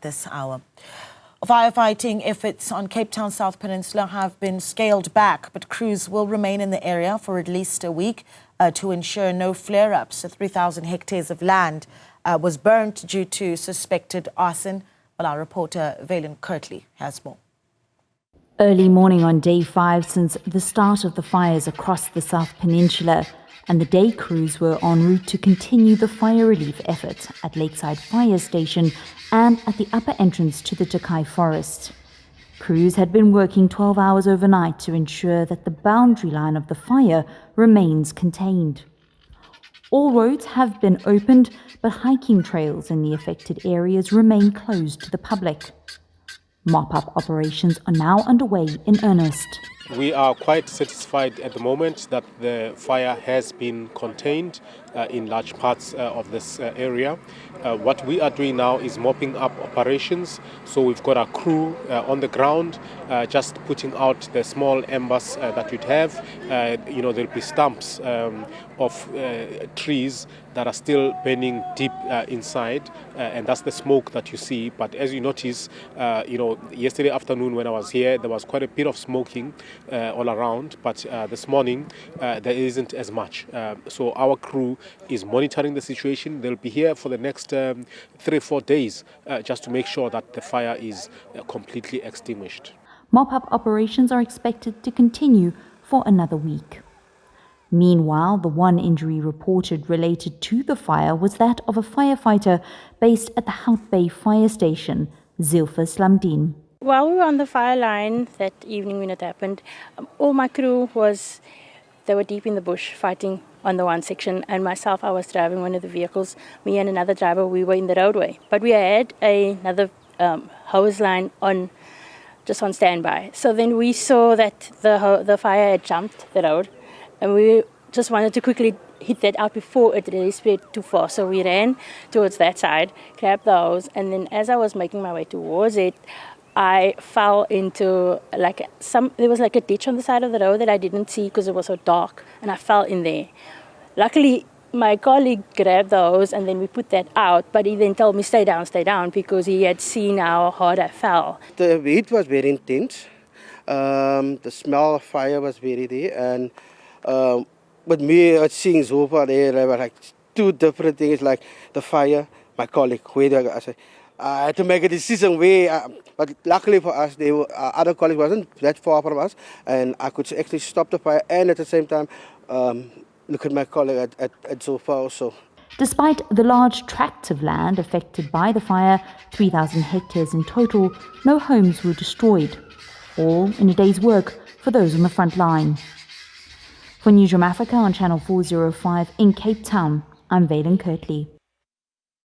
at this hour. Firefighting efforts on Cape Town's South Peninsula have been scaled back, but crews will remain in the area for at least a week to ensure no flare-ups. 3,000 hectares of land was burnt due to suspected arson. Well, our reporter Vaylen Kirtley has more. Early morning on day 5 since the start of the fires across the South Peninsula, and the day crews were en route to continue the fire relief effort at Lakeside Fire Station and at the upper entrance to the Takai Forest. Crews had been working 12 hours overnight to ensure that the boundary line of the fire remains contained. All roads have been opened, but hiking trails in the affected areas remain closed to the public. Mop-up operations are now underway in earnest. We are quite satisfied at the moment that the fire has been contained in large parts of this area. What we are doing now is mopping up operations. So we've got a crew on the ground just putting out the small embers that you'd have. There'll be stumps of trees that are still burning deep inside, and that's the smoke that you see. But as you notice, yesterday afternoon when I was here, there was quite a bit of smoking all around, but this morning there isn't as much. So our crew is monitoring the situation. They'll be here for the next 3-4 days just to make sure that the fire is completely extinguished. Mop-up operations are expected to continue for another week. Meanwhile, the one injury reported related to the fire was that of a firefighter based at the Hout Bay Fire Station, Zilfa Slamdien. While we were on the fire line that evening when it happened, all my crew they were deep in the bush fighting on the one section, and myself, I was driving one of the vehicles. Me and another driver, we were in the roadway. But we had another hose line just on standby. So then we saw that the fire had jumped the road, and we just wanted to quickly hit that out before it really spread too far. So we ran towards that side, grabbed the hose, and then as I was making my way towards it, I fell into there was like a ditch on the side of the road that I didn't see because it was so dark, and I fell in there. Luckily, my colleague grabbed the hose and then we put that out, but he then told me stay down, because he had seen how hard I fell. The heat was very intense. The smell of fire was very there, and with me seeing Zopa there, there were like two different things, like the fire, my colleague, I had to make a decision but luckily for us, other colleagues wasn't that far from us, and I could actually stop the fire and at the same time look at my colleague at Zopa also. Despite the large tracts of land affected by the fire, 3,000 hectares in total, no homes were destroyed, all in a day's work for those on the front line. For Newzroom Afrika on Channel 405 in Cape Town, I'm Vaylen Kirtley.